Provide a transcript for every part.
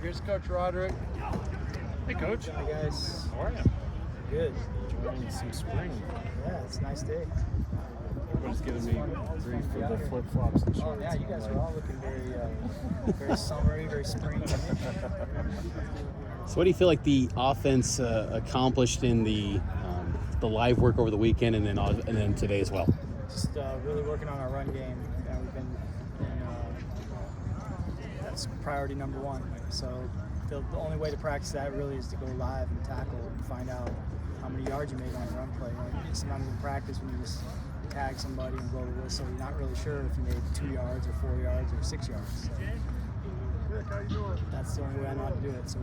Here's Coach Roderick. Hey, Coach. Hi, guys. How are you? Good. Enjoying some spring. Yeah, it's a nice day. Everybody's giving me grief for the flip-flops and shorts. Oh, yeah, you guys are all looking very summery, very spring. So what do you feel like the offense accomplished in the live work over the weekend and then today as well? Just really working on our run game. We've been that's priority number one. So the only way to practice that really is to go live and tackle and find out how many yards you made on a run play. Sometimes in practice when you just tag somebody and blow the whistle, you're not really sure if you made 2 yards or 4 yards or 6 yards. So that's the only way I know how to do it. So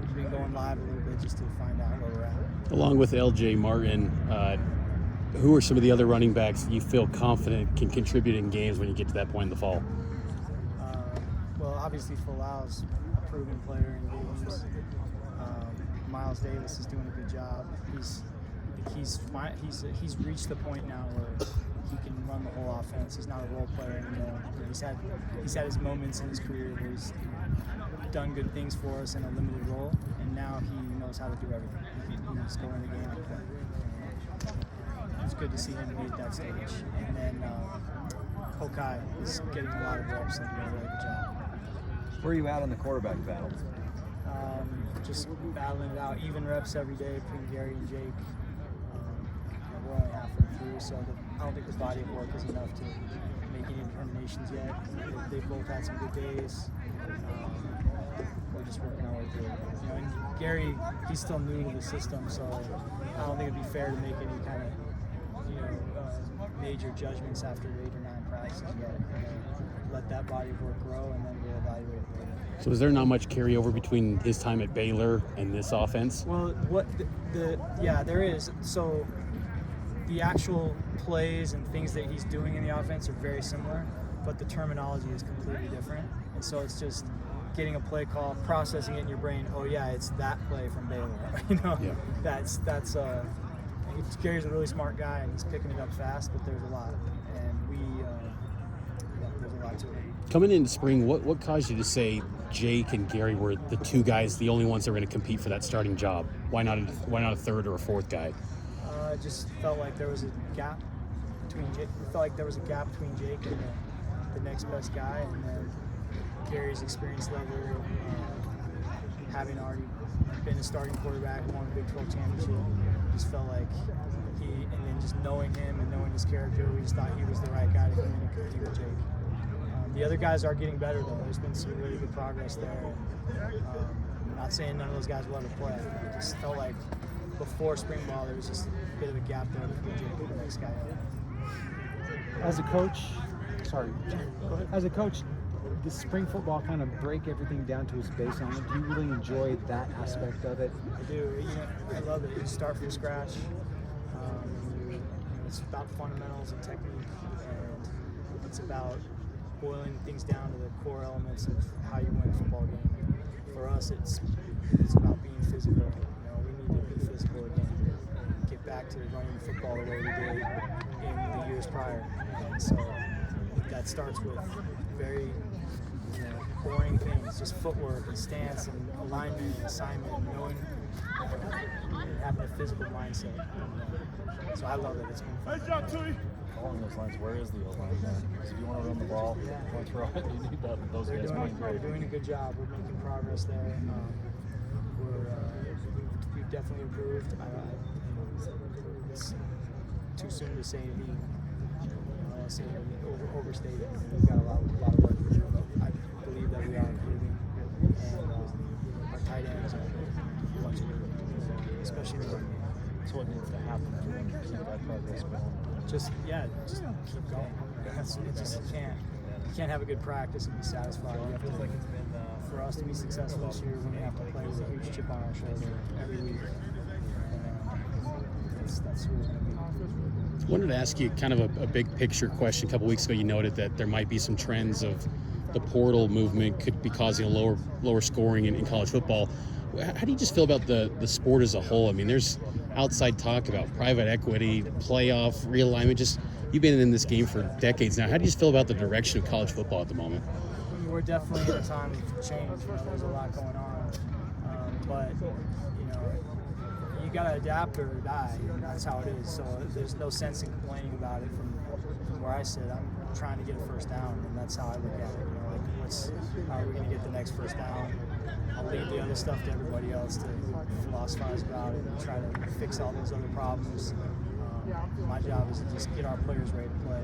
we've been going live a little bit just to find out where we're at. Along with LJ Martin, who are some of the other running backs that you feel confident can contribute in games when you get to that point in the fall? Well, obviously Falau's a proven player in games. Miles Davis is doing a good job. He's reached the point now where he can run the whole offense. He's not a role player anymore. He's had his moments in his career where he's done good things for us in a limited role, and now he knows how to do everything. He can just go in the game and play. It's good to see him be at that stage. And then Hokai is getting a lot of reps and doing a really good job. Where are you at in the quarterback battle? Just battling it out, even reps every day between Gary and Jake. We're only halfway through, so I don't think the body of work is enough to make any determinations yet. They've both had some good days. We're just working our way through it. And Gary, he's still new to the system, so I don't think it'd be fair to make any kind of major judgments after 8 or 9 practices yet. Let that body of work grow, and then we'll evaluate it later. So is there not much carryover between his time at Baylor and this offense? Well, there is. So the actual plays and things that he's doing in the offense are very similar, but the terminology is completely different. And so it's just getting a play call, processing it in your brain. Oh yeah, it's that play from Baylor. Yeah. That's Gary's a really smart guy and he's picking it up fast, but there's a lot, and there's a lot to it. Coming into spring, what caused you to say Jake and Gary were the two guys, the only ones that were going to compete for that starting job? Why not a third or a fourth guy? It just felt like there was a gap between Jake. It felt like there was a gap between Jake and the next best guy, and then Gary's experience level, having already been a starting quarterback, won a Big 12 championship, just felt like and then just knowing him and knowing his character, we just thought he was the right guy to come in and compete with Jake. The other guys are getting better though. There's been some really good progress there. I'm not saying none of those guys will ever play. It just felt like before spring ball there was just a bit of a gap there between Jake and the next guy. As a coach, does spring football kind of break everything down to its baseline? Do you really enjoy that aspect of it? I do. I love it. You start from scratch. It's about fundamentals and technique, and it's about boiling things down to the core elements of how you win a football game. For us, it's about being physical. We need to be physical again. Get back to running the football the way we did in the years prior. And so that starts with very boring things, just footwork and stance and alignment and assignment, and knowing and having a physical mindset. So I love it. It's been fun. Along those lines, where is the O-line then? Because if you want to run the ball, you need those guys playing great. They're doing a good job. We're making progress there. We've definitely improved. It's too soon to say anything. I want to say overstate it. We've got a lot of work to do, but I believe that we are improving, and our tight ends are much improved, especially in the run game. So what needs to happen to keep that progress going? Just keep going. You can't have a good practice and be satisfied. For us to be successful this year, we're going to have to play with a huge chip on our shoulder every week. That's who we're going to be. I wanted to ask you kind of a big picture question. A couple weeks ago, you noted that there might be some trends of the portal movement could be causing a lower scoring in college football. How do you just feel about the sport as a whole? I mean, there's outside talk about private equity, playoff, realignment. Just you've been in this game for decades now. How do you just feel about the direction of college football at the moment? mean, we're definitely in a time of change. You know, there's a lot going on, but you know, you gotta adapt or die. And that's how it is. So there's no sense in complaining about it from where I sit. I'm trying to get a first down, and that's how I look at it. You know, like how are we going to get the next first down? I'll leave the other stuff to everybody else to philosophize about it and try to fix all those other problems. My job is to just get our players ready to play.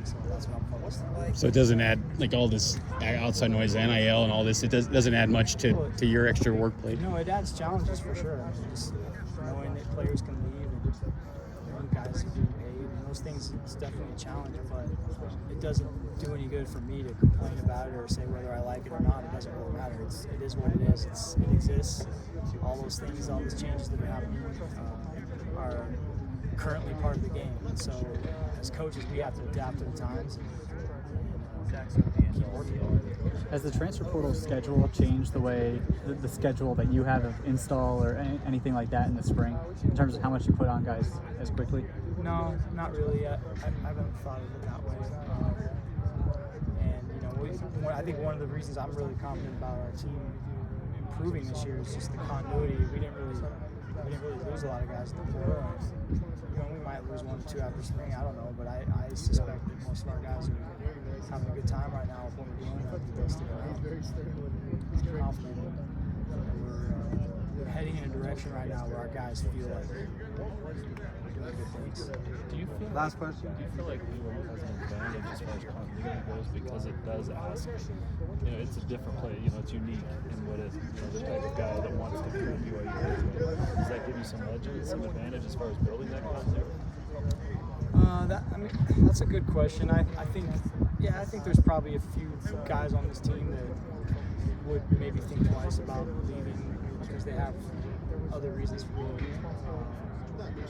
So that's what I'm focused on. So it doesn't add like all this outside noise, NIL and all this. It doesn't add much to your extra workload. No, it adds challenges for sure. I mean, just knowing that players can leave and guys are being paid, and those things is definitely a challenge. But it doesn't do any good for me to complain about it or say whether I like it or not. It doesn't really matter. It is what it is. It exists. All those things, all those changes that are happening are currently part of the game. And so as coaches, we have to adapt to the times and keep working on it. Has the transfer portal schedule changed the way the schedule that you have of install or anything like that in the spring in terms of how much you put on guys as quickly? No, not really yet. I haven't thought of it that way. And you know, I think one of the reasons I'm really confident about our team improving this year is just the continuity. We didn't really lose a lot of guys in the portal. You know, we might lose 1 or 2 after spring. I don't know, but I suspect that most of our guys are having a good time right now with what we're doing. I think they'll stick around. I'm confident. We're heading in a direction right now where our guys feel like we're doing good things. Do you feel Last question. Do you feel like BYU has an advantage as far as continuity goes because it does ask? You know, it's a different play. You know, it's unique in what it. You know, the type of guy that wants to be in BYU. Does that give you some edge, some advantage as far as building that continuity? That's a good question. I think there's probably a few guys on this team that would maybe think twice about leaving because they have other reasons for leaving.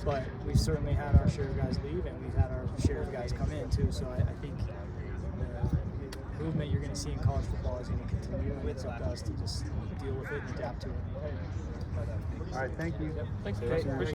But we've certainly had our share of guys leave, and we've had our share of guys come in too. So I think the movement you're going to see in college football is going to continue, and it's up to us to just deal with it and adapt to it. All right, thank you. Thanks, Okay. Aaron.